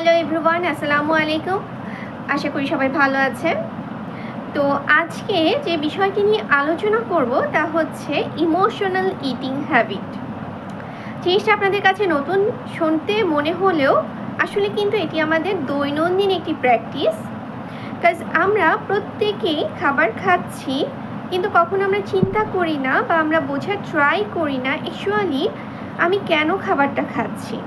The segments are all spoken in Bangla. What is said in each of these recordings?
হ্যালো এভরিওয়ান, আসসালামু আলাইকুম। আশা করি সবাই ভালো আছেন। তো আজকে যে বিষয়টি নিয়ে আলোচনা করব তা হচ্ছে ইমোশনাল ইটিং হ্যাবিট। জিনিসটা আপনাদের কাছে নতুন শুনতে মনে হলেও আসলে কিন্তু এটি আমাদের দৈনন্দিন একটি প্র্যাকটিস। কাজ আমরা প্রত্যেকেই খাবার খাচ্ছি, কিন্তু কখনো আমরা চিন্তা করি না বা আমরা বোঝার ট্রাই করি না অ্যাকচুয়ালি আমি কেন খাবারটা খাচ্ছি।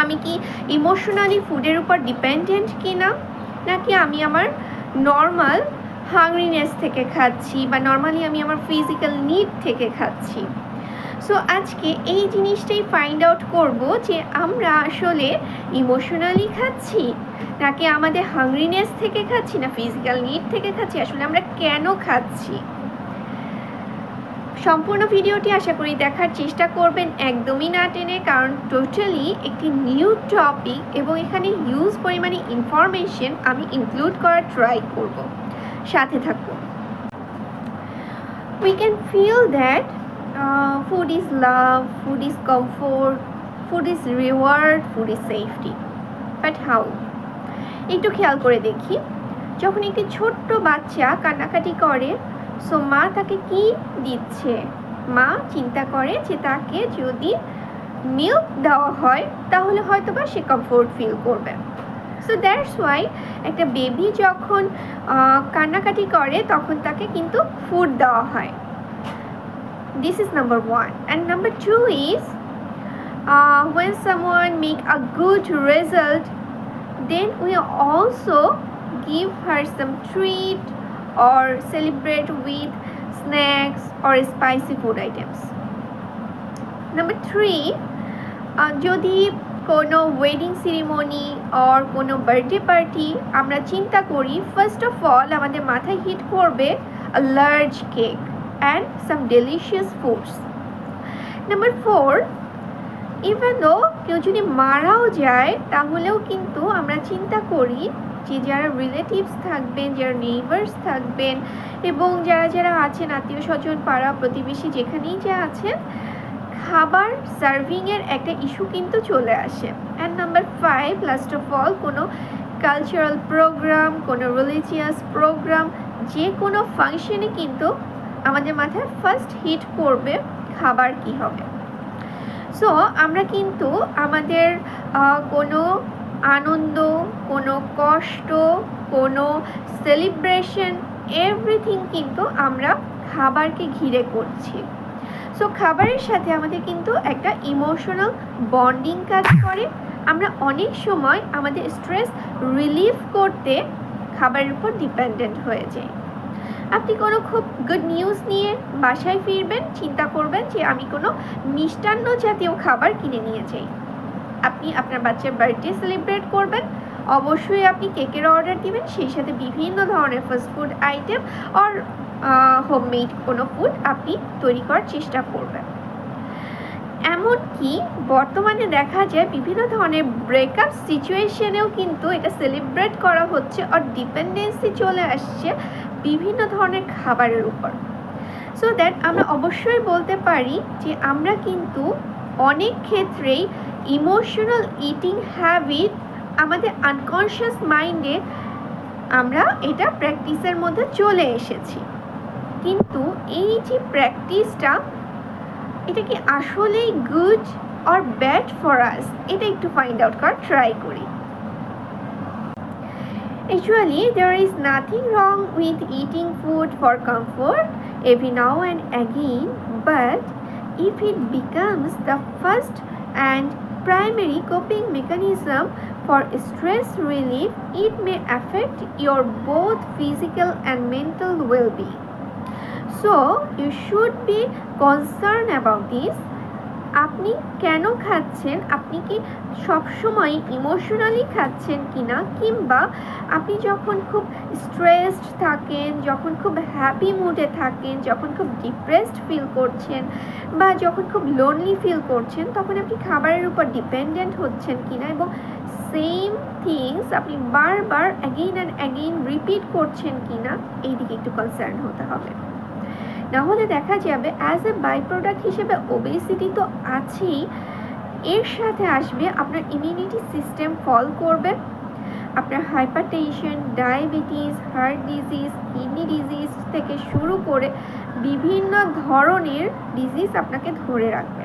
আমি কি ইমোশনালি ফুডের উপর ডিপেন্ডেন্ট কিনা, নাকি আমি আমার নর্মাল হাংরিনেস থেকে খাচ্ছি বা নর্মালি আমি আমার ফিজিক্যাল নিড থেকে খাচ্ছি। সো আজকে এই জিনিসটাই ফাইন্ড আউট করব যে আমরা আসলে ইমোশনালি খাচ্ছি নাকি আমাদের হাংরিনেস থেকে খাচ্ছি না ফিজিক্যাল নিড থেকে খাচ্ছি, আসলে আমরা কেন খাচ্ছি। সম্পূর্ণ ভিডিওটি আশা করি দেখার চেষ্টা করবেন, একদমই না টেনে, কারণ টোটালি একটি নিউ টপিক এবং এখানে হিউজ পরিমাণে ইনফরমেশন আমি ইনক্লুড করার ট্রাই করব। সাথে থাকুন। We can feel that food is love, food is comfort, food is reward, food is safety. But how? একটু খেয়াল করে দেখি, যখন একটি ছোট্ট বাচ্চা কান্নাকাটি করে, সো মা তাকে কি দিচ্ছে? মা চিন্তা করে যে তাকে যদি মিল্ক দেওয়া হয় তাহলে হয়তো বা সে কমফোর্ট ফিল করবে। সো দ্যাটস ওয়াই একটা বেবি যখন কান্নাকাটি করে তখন তাকে কিন্তু ফুড দেওয়া হয়। This is number one. And number two is when someone make a good result, then we also give her some treat or celebrate with snacks or spicy food items. Number three, যদি কোনো ওয়েডিং সেরিমনি অর কোনো বার্থডে পার্টি আমরা চিন্তা করি, ফার্স্ট অফ অল আমাদের মাথায় হিট করবে a large cake and some delicious foods. Number four, even though কেউ যদি মারাও যায় তাহলেও কিন্তু আমরা চিন্তা করি যে যারা রিলেটিভস থাকবেন, যারা নেইবার্স থাকবেন এবং যারা যারা আছেন আত্মীয় স্বজন পাড়া প্রতিবেশী যেখানেই যা আছেন, খাবার সার্ভিংয়ের একটা ইস্যু কিন্তু চলে আসে। And number five, last of all, কোনো কালচারাল প্রোগ্রাম, কোনো রিলিজিয়াস প্রোগ্রাম, যে কোনো ফাংশনে কিন্তু আমাদের মাথায় ফার্স্ট হিট করবে খাবার কি হবে। সো আমরা কিন্তু আমাদের কোনো আনন্দ, কোনো কষ্ট, কোনো সেলিব্রেশন, এভরিথিং কিন্তু আমরা খাবারকে ঘিরে করছি। সো খাবারের সাথে আমাদের কিন্তু একটা ইমোশনাল বন্ডিং কাজ করে। আমরা অনেক সময় আমাদের স্ট্রেস রিলিফ করতে খাবারের উপর ডিপেন্ডেন্ট হয়ে যাই। আপনি কোনো খুব গুড নিউজ নিয়ে বাসায় ফিরবেন, চিন্তা করবেন যে আমি কোনো মিষ্টান্ন জাতীয় খাবার কিনে নিয়ে যাই। আপনি আপনার বাচ্চার বার্থডে সেলিব্রেট করবেন, অবশ্যই আপনি কেকের অর্ডার দিবেন, সেই সাথে বিভিন্ন ধরনের fast food item or homemade কোনো ফুড আপনি তৈরি করার চেষ্টা করবেন। এমনকি বর্তমানে দেখা যায় বিভিন্ন ধরনের ব্রেকআপ সিচুয়েশনেও কিন্তু এটা সেলিব্রেট করা হচ্ছে আর ডিপেন্ডেন্সি চলে আসছে বিভিন্ন ধরনের খাবারের উপর। সো দ্যাট আমরা অবশ্যই বলতে পারি যে আমরা কিন্তু অনেক ক্ষেত্রেই ইমোশনাল ইটিং হ্যাবিট আমাদের আনকনশিয়াস মাইন্ডে আমরা এটা প্র্যাকটিসের মধ্যে চলে এসেছি। কিন্তু এই যে প্র্যাকটিসটা, এটা কি আসলেই good or bad for us, এটা একটু ফাইন্ড আউট করার ট্রাই করি। Actually, there is nothing wrong with eating food for comfort every now and again, but if it becomes the first and primary coping mechanism for stress relief, it may affect your both physical and mental well-being. So, you should be concerned about this. আপনি কেন খাচ্ছেন, আপনি কি সবসময় ইমোশনালি খাচ্ছেন কিনা, কিংবা আপনি যখন খুব স্ট্রেসড থাকেন, যখন খুব হ্যাপি মুডে থাকেন, যখন খুব ডিপ্রেসড ফিল করছেন বা যখন খুব লোনলি ফিল করছেন, তখন আপনি খাবারের উপর ডিপেন্ডেন্ট হচ্ছেন কিনা এবং সেম থিংস আপনি বারবার অ্যাগেইন অ্যান্ড অ্যাগেইন রিপিট করছেন কিনা, এই দিকে একটু কনসার্ন হতে হবে। নাহলে দেখা যাবে অ্যাজ এ বাই প্রোডাক্ট হিসেবে ওবেসিটি তো আছেই, এর সাথে আসবে আপনার ইমিউনিটি সিস্টেম ফল করবে, আপনার hypertension, diabetes, heart disease, kidney disease থেকে শুরু করে বিভিন্ন ধরনের ডিজিজ আপনাকে ধরে রাখবে,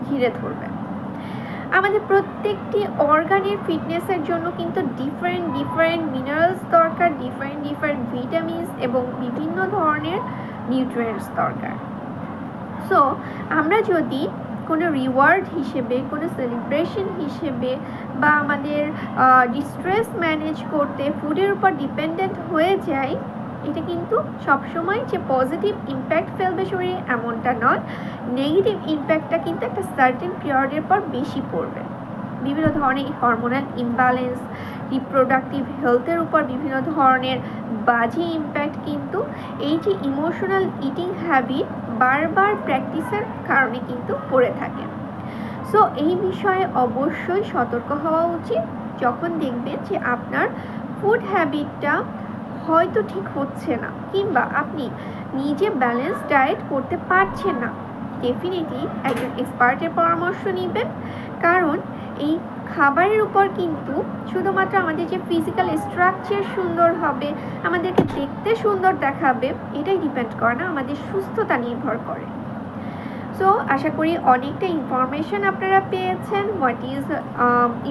ঘিরে ধরবে। আমাদের প্রত্যেকটি অর্গানের ফিটনেসের জন্য কিন্তু ডিফারেন্ট ডিফারেন্ট মিনারেলস দরকার, ডিফারেন্ট ডিফারেন্ট ভিটামিনস এবং বিভিন্ন ধরনের নিউট্রিয়েন্টস দরকার। সো আমরা যদি কোনো রিওয়ার্ড হিসেবে, কোনো সেলিব্রেশন হিসেবে বা আমাদের ডিস্ট্রেস ম্যানেজ করতে ফুডের উপর ডিপেন্ডেন্ট হয়ে যাই, এটা কিন্তু সবসময় যে পজিটিভ ইম্প্যাক্ট ফেলবে শরীরে এমনটা নয়। নেগেটিভ ইম্প্যাক্টটা কিন্তু একটা সার্টেন পিরিয়ডের পর বেশি পড়বে। বিভিন্ন ধরনের হরমোনাল ইমব্যালেন্স, রিপ্রোডাক্টিভ হেলথের উপর বিভিন্ন ধরনের বাজে ইম্প্যাক্ট কিন্তু এই যে ইমোশনাল ইটিং হ্যাবিট বারবার প্র্যাকটিসের কারণে কিন্তু পড়ে থাকে। সো এই বিষয়ে অবশ্যই সতর্ক হওয়া উচিত। যখন দেখবেন যে আপনার ফুড হ্যাবিটটা হয়তো ঠিক হচ্ছে না কিংবা আপনি নিজে ব্যালেন্স ডায়েট করতে পারছেন না, ডেফিনেটলি একজন এক্সপার্টের পরামর্শ নেবেন। কারণ এই খাবারের উপর কিন্তু শুধুমাত্র আমাদের যে ফিজিক্যাল স্ট্রাকচার সুন্দর হবে, আমাদেরকে দেখতে সুন্দর দেখাবে, এটাই ডিপেন্ড করে না, আমাদের সুস্থতা নির্ভর করে। সো আশা করি অনেকটা ইনফরমেশন আপনারা পেয়েছেন what is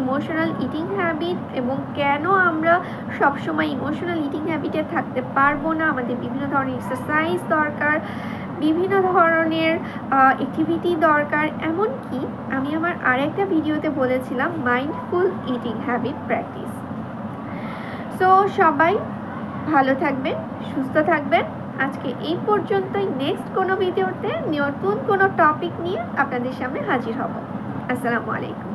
emotional eating habit এবং কেন আমরা সবসময় ইমোশনাল ইটিং হ্যাবিটে থাকতে পারবো না। আমাদের বিভিন্ন ধরনের এক্সারসাইজ দরকার, বিভিন্ন ধরনের অ্যাক্টিভিটি দরকার। এমনকি আমি আমার আরেকটা ভিডিওতে বলেছিলাম mindful eating habit practice. So সবাই ভালো থাকবেন, সুস্থ থাকবেন। আজকে এই পর্যন্তই। নেক্সট কোনো ভিডিওতে নতুন কোনো টপিক নিয়ে আপনাদের সামনে হাজির হব। আসসালামু আলাইকুম।